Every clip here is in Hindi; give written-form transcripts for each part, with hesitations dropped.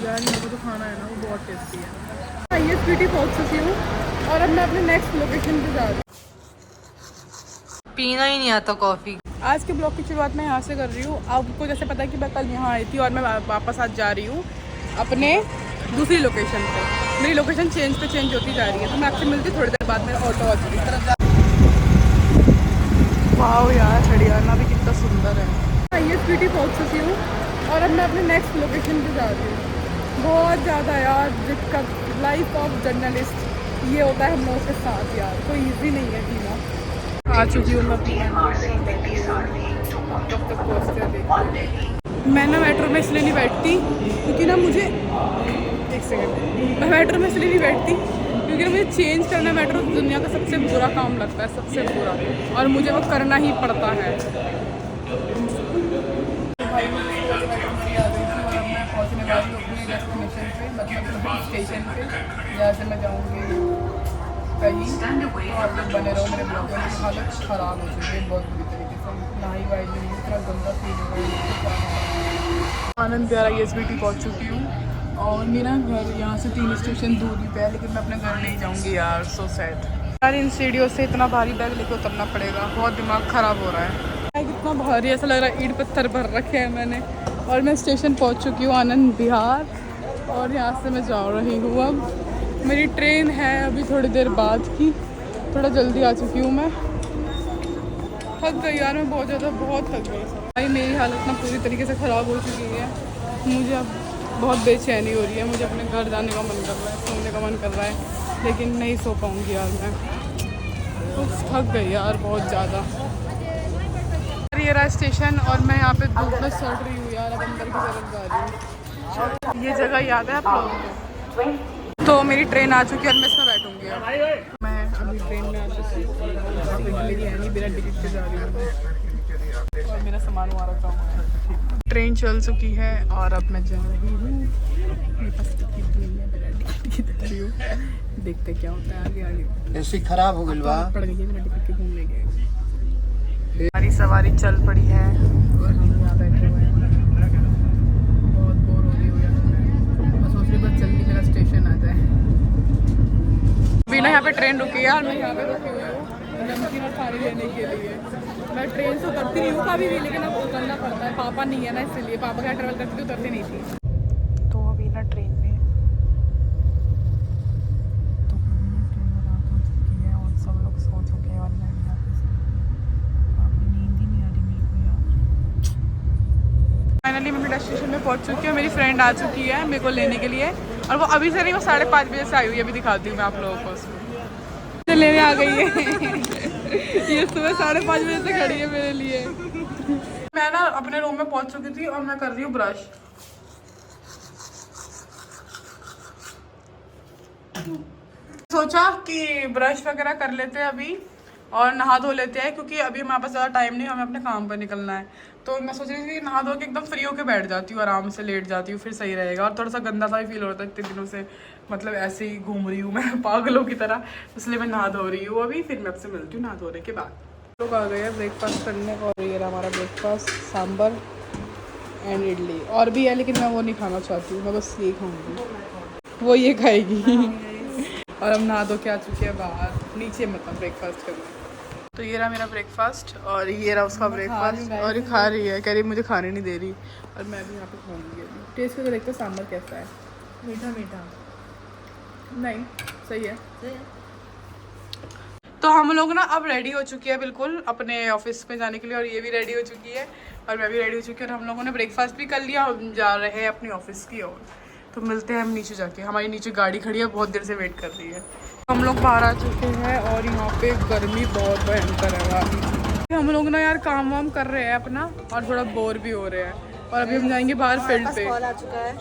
यार यहाँ का जो खाना है ना वो बहुत टेस्टी है। ये स्वीटी पहुँच चुकी हूँ और अब मैं अपने नेक्स्ट लोकेशन पे जा रही हूँ। पीना ही नहीं आता कॉफ़ी। आज के ब्लॉग की शुरुआत मैं यहाँ से कर रही हूँ। आपको जैसे पता है कि मैं कल यहाँ आई थी और मैं वापस आज जा रही हूँ अपने दूसरी लोकेशन पर। मेरी लोकेशन चेंज होती जा रही है, तो मैं आपसे मिलती थोड़ी देर बाद। मेरा ऑटो आ चुकी है। वाह यार हरियाणा भी कितना सुंदर है। ये स्वीटी पहुँच चुकी हूँ और अब मैं अपने नेक्स्ट लोकेशन पे जा रही हूँ। बहुत ज़्यादा यार दिक्कत, लाइफ ऑफ जर्नलिस्ट ये होता है हम लोगों के साथ यार, कोई इजी नहीं है जीना। आ चुकी हूँ मैं कब तक पहुँचते हैं। मैं ना मेट्रो में इसलिए नहीं बैठती क्योंकि ना मुझे एक सेकेंड, मैं मेट्रो में इसलिए नहीं बैठती क्योंकि मुझे चेंज करना मेट्रो दुनिया का सबसे बुरा काम लगता है, सबसे बुरा, और मुझे वो करना ही पड़ता है। भाई मैं पहुंचने वाली हूँ अपने डेस्टिनेशन पे, मतलब स्टेशन पे, जहाँ से मैं जाऊँगी कहीं। और लोग बने रहो मेरे ब्लॉग में। हालत ख़राब हो चुकी है बहुत बुरी तरीके से, नहाई वाई नहीं, इतना गंदा फील हो रहा है। आनंद प्यारा ये स्वीटी पहुँच चुकी हूँ और मेरा घर यहाँ से 3 स्टेशन दूरी पे है, लेकिन मैं अपने घर नहीं जाऊँगी यार। सो सैड यार, इन सीढ़ियों से इतना भारी बैग लेकर उतरना पड़ेगा, बहुत दिमाग ख़राब हो रहा है। कितना भारी ऐसा लग रहा है, ईंट पत्थर भर रखे हैं मैंने। और मैं स्टेशन पहुँच चुकी हूँ आनंद विहार, और यहाँ से मैं जा रही हूँ। अब मेरी ट्रेन है अभी थोड़ी देर बाद की, थोड़ा जल्दी आ चुकी हूँ मैं। थक गई यार मैं बहुत ज़्यादा, बहुत थक गई भाई। मेरी हालत ना पूरी तरीके से ख़राब हो चुकी है। मुझे अब बहुत बेचैनी हो रही है, मुझे अपने घर जाने का मन कर रहा है, सोने का मन कर रहा है, लेकिन नहीं सो पाऊँगी यार मैं, कुछ थक गई यार बहुत ज़्यादा। ये रहा स्टेशन और मैं यहाँ पे धूप में सड़ रही हूँ यार, अब अंदर की तरफ जा रही हूँ। ये जगह याद है आप लोगों को? तो मेरी ट्रेन आ चुकी है और मैं इसमें बैठूँगी। मैं अभी ट्रेन में आ चुकी हूँ, मेरी है नहीं, बिना टिकट के जा रही हूँ और मेरा सामान वहाँ रखा हुआ है। ट्रेन चल चुकी है और अब मैं जा रही हूँ। मेरे पास टिकट नहीं है, बिना टिकट की जा रही हूँ। देखते क्या होता है आगे आगे। ऐसी खराब हो गई बा, पड़ गई है, बिना टिकट के घूमने गए। हमारी सवारी चल पड़ी है और हम यहाँ बैठे हुए हैं। बहुत बोर हो रही हूँ यार मैं सोच रही बस जल्दी मेरा स्टेशन आ जाए। अभी ना यहाँ पे ट्रेन रुकी है और मैं यहाँ पे रुकी हुई हूँ नमकीन और खाने लेने के लिए। मैं ट्रेन से उतरती नहीं हूँ कभी भी, लेकिन अब उतरना पड़ता है, पापा नहीं है ना इसलिए। पापा क्या ट्रेवल करती थी, उतरती नहीं थी। तो अभी ना ट्रेन में और सब लोग सो चुके हैं और मैं यहाँ पे नींद ही नहीं आ रही मेरे को यार। फाइनली मैं डेस्टिनेशन में पहुँच चुकी हूँ। मेरी फ्रेंड आ चुकी है मेरे को लेने के लिए, और वो अभी से नहीं, वो 5:30 बजे से आई हुई है। अभी दिखाती हूँ मैं आप लोगों को, उसको लेने आ गई है। ये सुबह 5:30 बजे से खड़ी है मेरे लिए। मैं ना अपने रूम में पहुँच चुकी थी और मैं कर रही हूँ ब्रश। सोचा कि ब्रश वगैरह कर लेते हैं अभी और नहा धो लेते हैं, क्योंकि अभी हमारे पास ज़्यादा टाइम नहीं है, हमें अपने काम पर निकलना है। तो मैं सोच रही थी कि नहा धो के एकदम फ्री होकर बैठ जाती हूँ, आराम से लेट जाती हूँ, फिर सही रहेगा। और थोड़ा सा गंदा सा भी फील हो रहा था इतने दिनों से, मतलब ऐसे ही घूम रही हूँ मैं पागलों की तरह, इसलिए मैं नहा धो रही हूँ अभी। फिर मैं आपसे मिलती हूँ नहा धोने के बाद। लोग आ गए हैं ब्रेकफास्ट करने, और ये रहा हमारा ब्रेकफास्ट, सांभर एंड इडली। और भी है लेकिन मैं वो नहीं खाना चाहती हूँ, मैं बस ये खाऊँगी, वो ये खाएगी। और हम नहा धो के आ चुके हैं बाहर नीचे, मतलब ब्रेकफास्ट करने। तो ये रहा मेरा ब्रेकफास्ट और ये रहा उसका ब्रेकफास्ट, और ये खा रही है, कह रही मुझे खाने नहीं दे रही, और मैं भी यहाँ पे खाऊंगी अभी। टेस्ट करके देखते हैं सांभर कैसा है। मीठा मीठा नहीं, सही है। तो हम लोग ना अब रेडी हो चुकी है बिल्कुल अपने ऑफिस में जाने के लिए, और ये भी रेडी हो चुकी है और मैं भी रेडी हो चुकी है, और हम लोगों ने ब्रेकफास्ट भी कर लिया और जा रहे हैं अपनी ऑफिस की ओर। तो मिलते हैं हम नीचे जाके, हमारी नीचे गाड़ी खड़ी है, बहुत देर से वेट कर रही है। हम लोग बाहर आ चुके हैं और यहाँ पे गर्मी बहुत भयंकर है। हम लोग ना यार काम वाम कर रहे हैं अपना और थोड़ा बोर भी हो रहे हैं, और अभी हम जाएंगे बाहर फील्ड पे। कॉल आ चुका है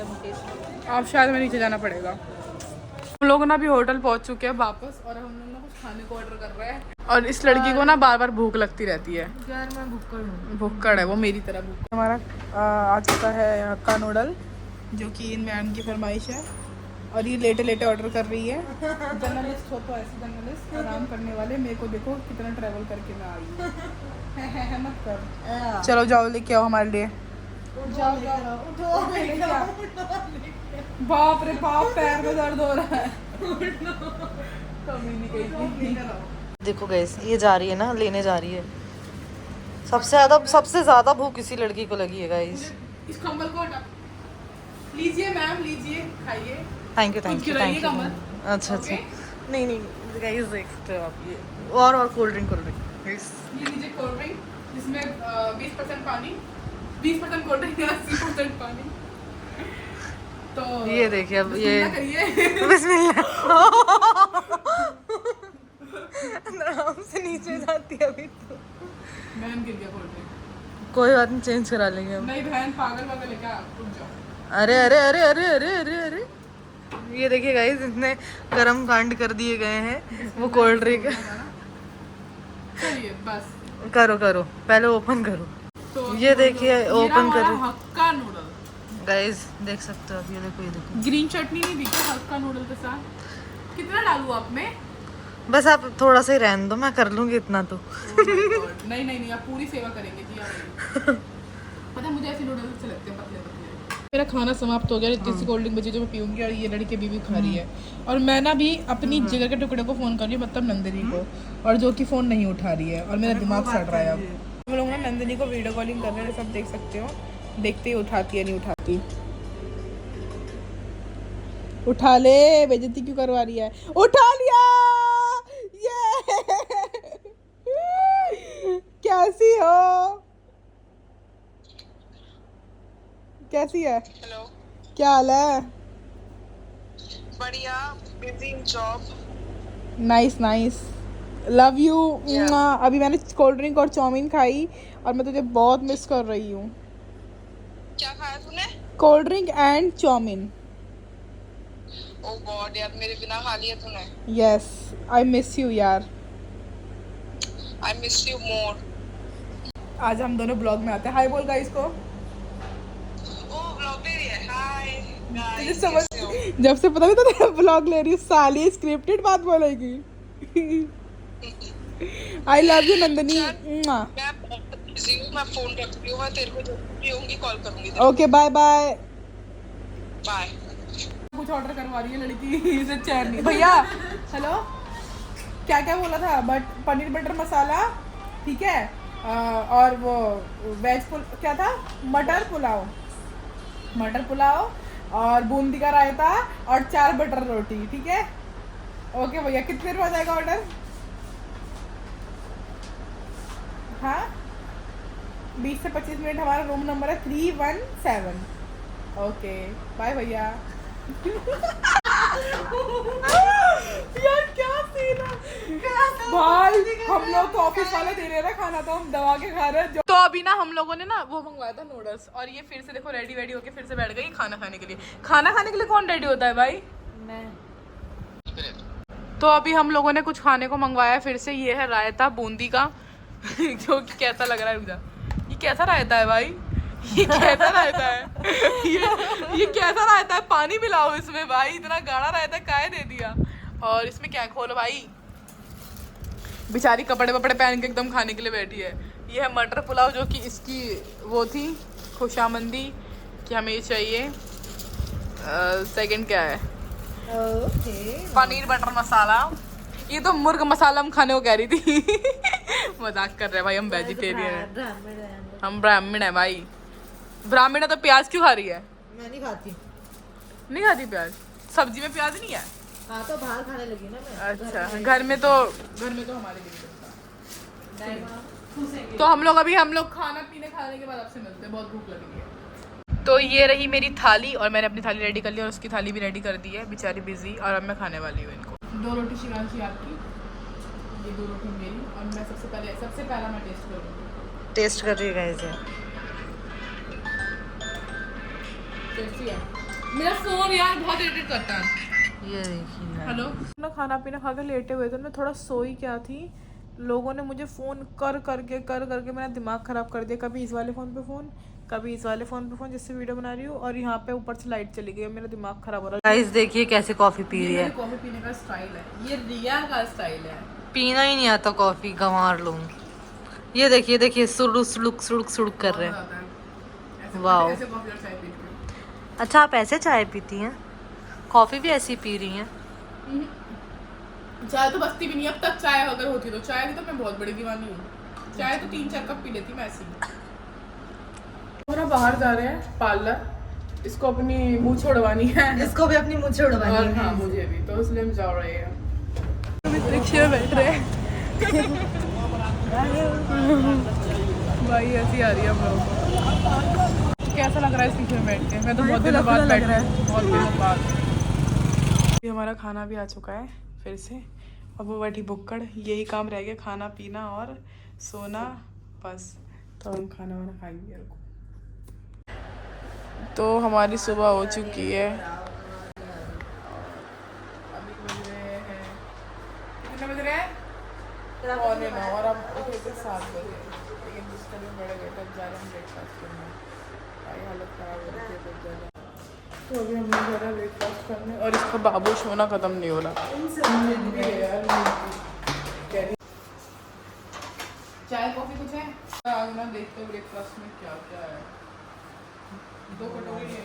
मुकेश। आप शायद में नीचे जाना पड़ेगा। हम लोग ना अभी होटल पहुँच चुके हैं वापस, और हम लोग ना कुछ खाने को ऑर्डर कर रहे हैं। और इस लड़की को ना बार बार भूख लगती रहती है यार, मैं भुक्कड़ हूँ। भुक्कड़ है वो, मेरी तरह भुक्कड़। हमारा आ चुका है हक्का नूडल, जो कि इन मैम की फरमाइश है, और ये लेटे लेटे ऑर्डर कर रही है। जर्नलिस्ट हो तो ऐसे जर्नलिस्ट आराम करने वाले, मेरे को देखो कितना ट्रैवल करके मैं आई हूँ। मत कर, चलो जाओ लेके आओ हमारे लिए। जाओ जाओ, उठो, बाप रे बाप, पैर में दर्द हो रहा है। कमी नहीं गई। देखो गैस, ये जा रही है ना, लेने जा रही है। सबसे ज्यादा भूख इसी लड़की को लगी है गाइस। इस कंबल को हटा लीजिए मैम, लीजिए खाइए। थैंक यू खुद खिलाइएगा मत। अच्छा अच्छा। ओके? नहीं नहीं गाइस, देख सकते हो आप ये। और कोल्ड ड्रिंक गाइस। ये लीजिए कोल्ड ड्रिंक, जिसमें 20% पानी, 20% कोल्ड ड्रिंक, 80% पानी। तो ये देखिए अब ये बिस्मिल्लाह करिए। बिस्मिल्लाह। आराम से नीचे जाती है अभी तो। बहन गिर गया कोल्ड ड्रिंक। कोई बात नहीं, चेंज करा लेंगे अब। नहीं बहन, पागल पागल है क्या? रुक जाओ। अरे अरे अरे अरे अरे अरे अरे, ये देखिए गाइस, इतने कर्म कांड कर दिए गए हैं। वो कोल्ड ड्रिंक चलिए बस। करो करो, पहले ओपन करो। तो ये देखिए ओपन कर हक्का नूडल। गाइस, देख सकते हो आप, ये देखो ये देखो। ग्रीन चटनी नहीं दिखा हक्का नूडल के साथ? कितना डालूं आप में? बस आप थोड़ा सा ही रहने दो, मैं कर लूंगी इतना तो। नहीं नहीं नहीं, आप पूरी सेवा करेंगे जी आप। पता है मुझे ऐसे नूडल्स अच्छे लगते हैं, पतले पतले। मेरा खाना समाप्त हो गया, जिसकी कोल्ड ड्रिंक बची जो मैं पीऊंगी, और ये लड़की बीवी खा रही है। और मैं ना भी अपनी जिगर के टुकड़े को फ़ोन कर रही हूँ, मतलब नंदिनी को, और जो कि फ़ोन नहीं उठा रही है, और मेरा दिमाग सड़ रहा है अब। हम लोग ना नंदिनी को वीडियो कॉलिंग कर रहे हैं, सब देख सकते हो। देखते ही उठाती है नहीं उठाती। उठा ले, बेइज्जती क्यों करवा रही है? उठा लिया ये। कैसी हो? कैसी है? हेलो, क्या हाल है? बढ़िया, busy in job. Nice nice, love you. अभी मैंने कोल्ड ड्रिंक और चाउमीन खाई, और मैं तुझे बहुत मिस कर रही हूँ। क्या खाया तूने? Cold drink and chow mein. Oh God यार, मेरे बिना खा लिया तूने। यस, आई मिस यू यार। I miss you more. आज हम दोनों ब्लॉग में आते हैं। हाय बोल गाइस को। ओह ब्लॉग ले रही है। हाय तुझे गाइस, समझ, कैसे हो? जब से पता नहीं था ब्लॉग ले रही हूँ, साली स्क्रिप्टेड बात बोलेगी। I love you Nandini. मैं बिजी हूँ, मैं फोन रखती हूँ, मैं तेरे को जब भी होंगी कॉल करूंगी। Okay bye bye. बाय। कुछ ऑर्डर करवा रही है लड़की, इसे चैन नहीं। भैया हेलो, क्या क्या बोला था? पनीर बटर मसाला, ठीक है, और वो वेज क्या था, मटर पुलाव और बूंदी का रायता और 4 बटर रोटी, ठीक है? ओके भैया, कितनी देर में आ जाएगा ऑर्डर? हाँ 20 से 25 मिनट। हमारा रूम नंबर है 317। ओके बाय भैया। यार क्या सीन है भाई, हम लोग को ऑफिस वाले दे रहे हैं ना खाना, तो हम दबा के खा रहे हैं। तो अभी ना हम लोगों ने ना वो मंगवाया था नूडल्स, और ये फिर से देखो रेडी वेडी होके फिर से बैठ गई खाना खाने के लिए। खाना खाने के लिए कौन रेडी होता है भाई? मैं। तो अभी हम लोगों ने कुछ खाने को मंगवाया फिर से। ये है रायता बूंदी का। जो कि कैसा लग रहा है, रुक जा, ये कैसा रायता है भाई? ये कैसा रायता है? ये कैसा रायता है? पानी मिलाओ इसमें भाई, इतना गाढ़ा रायता काहे दे दिया? और इसमें क्या है, खोलो भाई। बेचारी कपड़े वपड़े पहन के एकदम खाने के लिए बैठी है। ये है मटर पुलाव, जो कि इसकी वो थी खुशामंदी कि हमें ये चाहिए। सेकंड क्या है? पनीर बटर मसाला। ये तो मुर्ग मसाला हम खाने को कह रही थी। मजाक कर रहे हैं भाई, हम वेजिटेरियन हैं, हम ब्राह्मण है भाई। ब्राह्मण है तो प्याज क्यों खा रही है? मैं नहीं खाती। नहीं खाती प्याज? सब्जी में प्याज नहीं है? हाँ तो बाहर खाने लगी ना मैं। अच्छा, घर में तो हमारे लिए। तो हम लोग खाना पीने खाने के बाद आपसे मिलते हैं, बहुत भूख लगी है। तो ये रही मेरी थाली, और मैंने अपनी थाली रेडी कर ली, और उसकी थाली भी रेडी कर दी है, बेचारी बिजी। और अब मैं खाने वाली हूँ इनको। 2 रोटी शिवांशी आपकी, ये 2 रोटी मेरी, और मैं सबसे पहला मैं टेस्ट करूँगी। टेस्ट कर रही है गाइस ये। टेस्टी है। मेरा फोन यार बहुत इरिटेट करता है। ये देखिए हेलो ना, खाना पीना खा के लेटे हुए थे, मैं थोड़ा सोई क्या थी, लोगों ने मुझे फ़ोन कर करके मेरा दिमाग ख़राब कर दिया। कभी इस वाले फ़ोन पे फ़ोन, कभी इस वाले फ़ोन पे फ़ोन, जिससे वीडियो बना रही हूँ, और यहाँ पे ऊपर से लाइट चली गई, मेरा दिमाग ख़राब हो रहा है। गाइस देखिए कैसे कॉफी पी रही है। कॉफ़ी पीने का स्टाइल है, ये रिया का स्टाइल है। पीना ही नहीं आता कॉफी, गंवार लोग। ये देखिए सुड़ुक कर रहे हैं। वाओ। अच्छा आप ऐसे चाय पीती हैं? कॉफी भी ऐसी पी रही हैं। चाय तो बचती भी नहीं अब तक। चाय अगर होती तो चाय की तो मैं बहुत बड़ी दीवानी हूँ। चाय तो 3-4 कप पी लेती मैं ऐसी। थोड़ा बाहर जा रहे हैं पार्लर, इसको अपनी मुंह छोड़वानी है। इसको भी अपनी मुझे उड़वानी और है। हाँ मुझे भी, तो इसलिए हम जा रहे हैं। रिक्शे में बैठ रहे हैं। भाई ऐसी आ रही है हम लोगों को। कैसा लग रहा है इस रिक्शे में बैठ के? मैं तो बहुत दिनों बाद बैठ रहा है, बहुत दिनों बाद। ये हमारा खाना भी आ चुका है फिर से। अब वो बैठी भुक्कड़, यही काम रह गया, खाना पीना और सोना बस। तो हम खाना वाना खाएंगे। तो हमारी सुबह हो चुकी है। अभी बज रहे हैं, कितने बज रहे हैं? 9:15 और हम उठे थे 7 बजे। लेकिन बिस्तर में बड़े गए, तब जा रहे हैं ब्रेकफास्ट करने। भाई हालत ख़राब हो रही है ज़्यादा। तो अभी हम लोग जा रहे हैं ब्रेकफास्ट करने और इसका बाबू सोना ख़त्म नहीं हो रहा। चाय कॉफ़ी कुछ है? आज ना देखते हो ब्रेकफास्ट में क्या क्या है। 2 कटोरी ले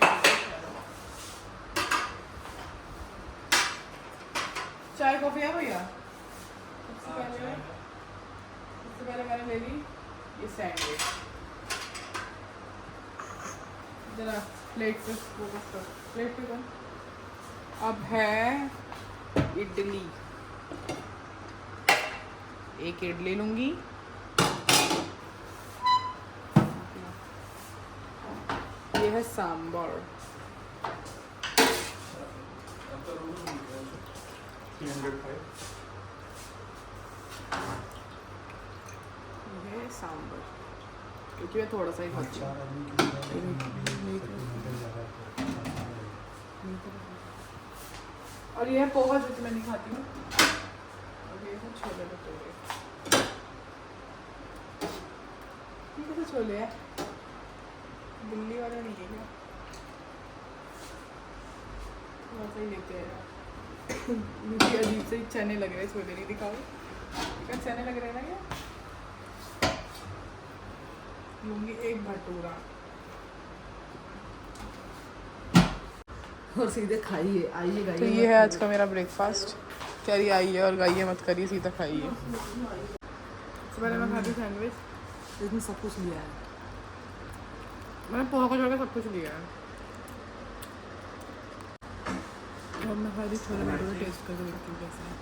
चाय कॉफ़ी है भैया? सबसे पहले मैंने ले ली ये सैंडविच। जरा प्लेट पे फोकस कर, प्लेट पे कर। अब है इडली, एक इडली लूँगी। ये है सांभर। ये सांभर, क्योंकि मैं थोड़ा सा ही खाती हूँ। और ये है पोहा जो कि मैं नहीं खाती हूँ। और ये है छोले भटूरे। ये कैसे छोले हैं? दिल्ली वाला नहीं है क्या? थोड़ा सा ही लेते हैं। मुझे अजीब से चने लग रहे हैं, छोले नहीं दिखाओ। क्या चने लग रहे हैं ना ये? लूँगी एक भटूरा और सीधे खाइए, आइए। तो ये है आज का मेरा ब्रेकफास्ट। कह रही आइए और गाइए मत करिए, सीधा खाइए। सबसे पहले मैं खाती सैंडविच, इसमें सब कुछ लिया है। मैंने पोहा को छोड़ के सब कुछ लिया है। और मैं खा रही छोले भटूरे, टेस्ट करके देखती हूँ कैसे है।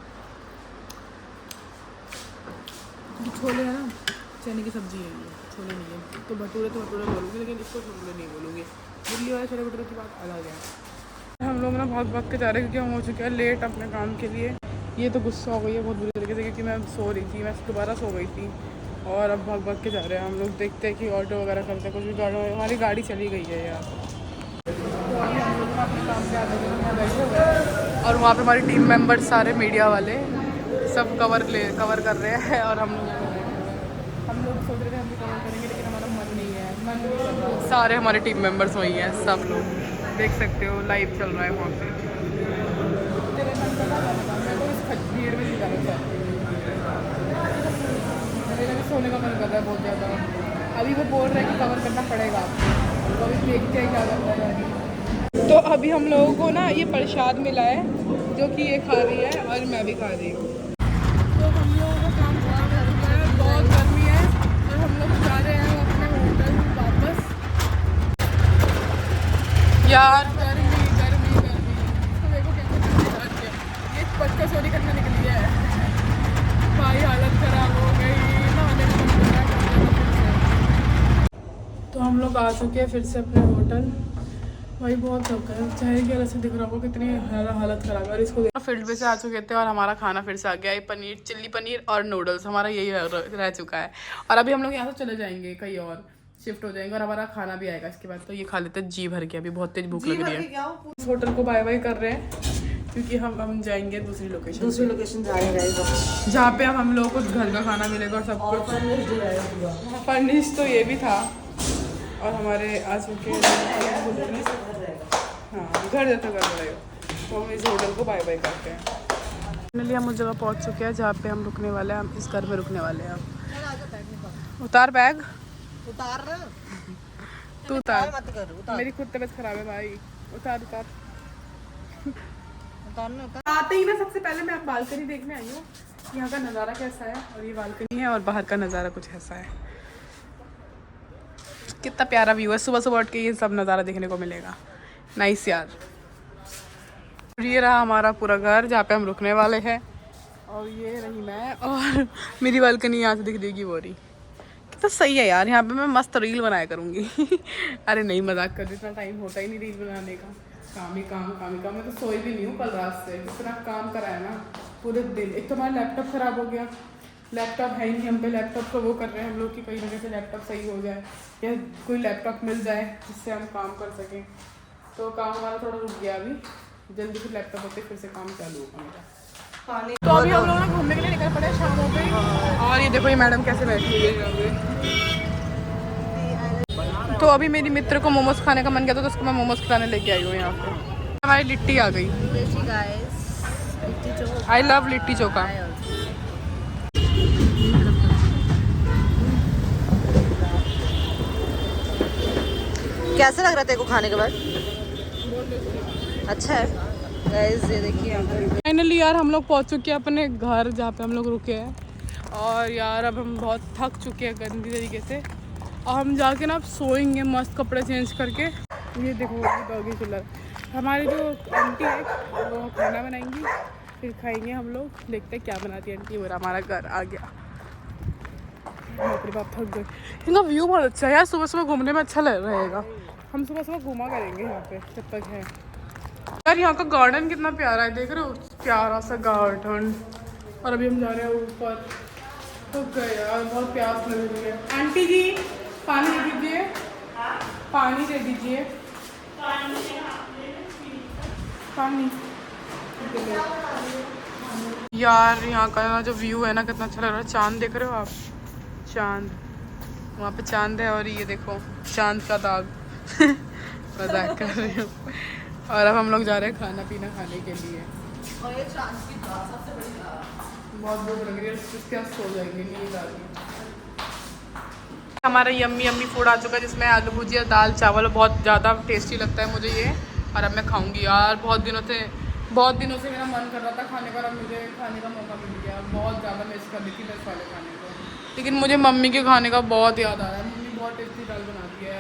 छोले है ना, चने की सब्जी है ये, छोले नहीं है। तो भटूरे बोलूँगी, लेकिन इसको भटूरे नहीं बोलूँगी। दिल्ली वाले छोले भटूरे की बात अलग है। हम लोग ना भाग के जा रहे हैं क्योंकि हम हो चुके हैं लेट अपने काम के लिए। ये तो गुस्सा हो गई है बहुत बुरी तरीके से, क्योंकि मैं सो रही थी, मैं दोबारा सो गई थी। और अब भाग के जा रहे हैं हम लोग। देखते हैं कि ऑटो वगैरह करते हैं, कुछ भी गाड़ी, हमारी गाड़ी चली गई है यार। तो अभी हम लोग अपने काम से आते हैं, बैठे हुए हैं। और वहाँ पे हमारी टीम मेंबर्स सारे मीडिया वाले सब कवर कर रहे हैं। और हम लोग सोच रहे थे हम भी कवर करेंगे, लेकिन हमारा मन नहीं है, मन नहीं कर रहा। सारे हमारे टीम मेंबर्स वही हैं, सब लोग देख सकते हो, लाइव चल रहा है वहाँ पे। मैं तो इस भीड़ में नहीं जाना चाहती। मेरा भी सोने का मन कर रहा है बहुत ज़्यादा। अभी वो बोल रहे हैं कि कवर करना पड़ेगा आपको, तो अभी देखते हैं क्या करता है। तो अभी हम लोगों को ना ये प्रसाद मिला है, जो कि ये खा रही है और मैं भी खा रही हूँ। तो हम लोगों का काम खत्म हो चुका है, बहुत गर्मी है और हम लोग जा रहे हैं अपने होटल वापस। यार गर्मी तो देखो कैसे ये बच्चा चोरी करने निकली है। भाई हालत खराब हो गई, नहाने का मन कर रहा है। तो हम लोग आ चुके हैं फिर से अपने होटल। भाई बहुत थक गए, चेहरे की हालत से दिख रहा होगा कितनी हालत खराब है। और इसको फील्ड पे से आ चुके थे और हमारा खाना फिर से आ गया है, पनीर, चिल्ली पनीर और नूडल्स। हमारा यही रह चुका है। और अभी हम लोग यहाँ से चले जाएंगे, कहीं और शिफ्ट हो जाएंगे और हमारा खाना भी आएगा इसके बाद। तो ये खा लेते हैं जी भर के, अभी बहुत तेज भूख लग रही है। इस होटल को बाय बाय कर रहे हैं क्योंकि हम जाएंगे दूसरी लोकेशन जा रहे हैं जहाँ पे हम लोगों को घर का खाना मिलेगा और सब कुछ। फर्निश तो ये भी था। और हमारे आ चुके हाँ घर जैसा कर रहे हो। तो हम इस होटल को बाय बाय करते हैं। फाइनली हम उस जगह पहुंच चुके हैं जहाँ पे हम रुकने वाले हैं। हम इस घर में रुकने वाले हैं। उतार बैग, तू उतार, मेरी खुद तबीयत खराब है भाई। उतार। आते ही ना सबसे पहले मैं बालकनी देखने आई हूँ, यहाँ का नज़ारा कैसा है, और ये बालकनी है और बाहर का नज़ारा कुछ ऐसा है। कितना प्यारा व्यू है, सुबह सुबह उठ के ये सब नज़ारा देखने को मिलेगा। नाइस यार। ये रहा हमारा पूरा घर जहाँ पे हम रुकने वाले हैं, और ये रही मैं, और मेरी बालकनी यहाँ से दिख देगी वो रही। कितना सही है यार, यहाँ पे मैं मस्त रील बनाया करूँगी। अरे नहीं, मजाक कर, इतना टाइम होता ही नहीं रील बनाने का, काम ही काम काम ही काम। मैं तो सोई भी नहीं हूँ कल रात से, इतना काम करा है ना पूरे दिन। एक तो हमारा लैपटॉप ख़राब हो गया, लैपटॉप है ही नहीं, हम पे लैपटॉप का वो कर रहे हैं हम लोग कि कहीं ना कहीं से लैपटॉप सही हो जाए, या कोई लैपटॉप मिल जाए जिससे हम काम कर सकें। तो काम हमारा थोड़ा रुक गया, अभी जल्दी फिर लैपटॉप होते फिर से काम चालू होगा मेरा। तो अभी हम लोग ना घूमने के लिए निकल पड़े शामों पे, और ये देखो ये मैडम कैसे बैठी हुई है। तो अभी मेरी मित्र को मोमोज खाने का मन किया था, तो उसको मैं मोमोज खिलाने लेके आई हूँ यहाँ पे। हमारी लिट्टी आ गई। I love litti chokha. कैसा लग रहा है तेरे को खाने के बाद? अच्छा है गाइस, ये देखिए फाइनली यार हम लोग पहुँच चुके हैं अपने घर जहाँ पे हम लोग रुके हैं, और यार अब हम बहुत थक चुके हैं गंदी तरीके से, और हम जाके ना अब सोएंगे मस्त कपड़े चेंज करके। ये देखो डॉगी चिल्लर, हमारी जो आंटी है वो खाना बनाएंगी, फिर खाएंगे हम लोग, देखते हैं क्या बनाती है आंटी। और हमारा घर आ गया, बाप रे बाप थक गए। इनका व्यू बहुत अच्छा है यार, सुबह सुबह घूमने में अच्छा रहेगा। हम सुबह सुबह घूमा करेंगे यहाँ पे जब तक है। यार यहाँ का गार्डन कितना प्यारा है, देख रहे हो, प्यारा सा गार्डन। और अभी हम जा रहे हैं ऊपर, तो गए यार, बहुत प्यास लग रही है। आंटी जी पानी दे दीजिए, पानी दे दीजिए, पानी। यार यहाँ का ना जो व्यू है ना कितना अच्छा लग रहा है। चांद देख रहे हो आप, चांद, वहाँ पे चांद है, और ये देखो चांद का दाग। मजाक कर रही हूँ। और अब हम लोग जा रहे हैं खाना पीना खाने के लिए। और ये चांद की दाग सबसे बड़ी दाग। बहुत भूख लग रही है, इसके बाद सो जाएंगे, नींद आ गई। हमारा यम्मी यम्मी फूड आ चुका है, जिसमें आलू भुजिया, दाल चावल, बहुत ज़्यादा टेस्टी लगता है मुझे ये, और अब मैं खाऊंगी यार। बहुत दिनों से मेरा मन कर रहा था खाने का, और अब मुझे खाने का मौका मिल गया। बहुत ज़्यादा मिस कर रही थी मेस वाले खाने को, लेकिन मुझे मम्मी के खाने का बहुत याद आ रहा है। मम्मी बहुत टेस्टी दाल बनाती है।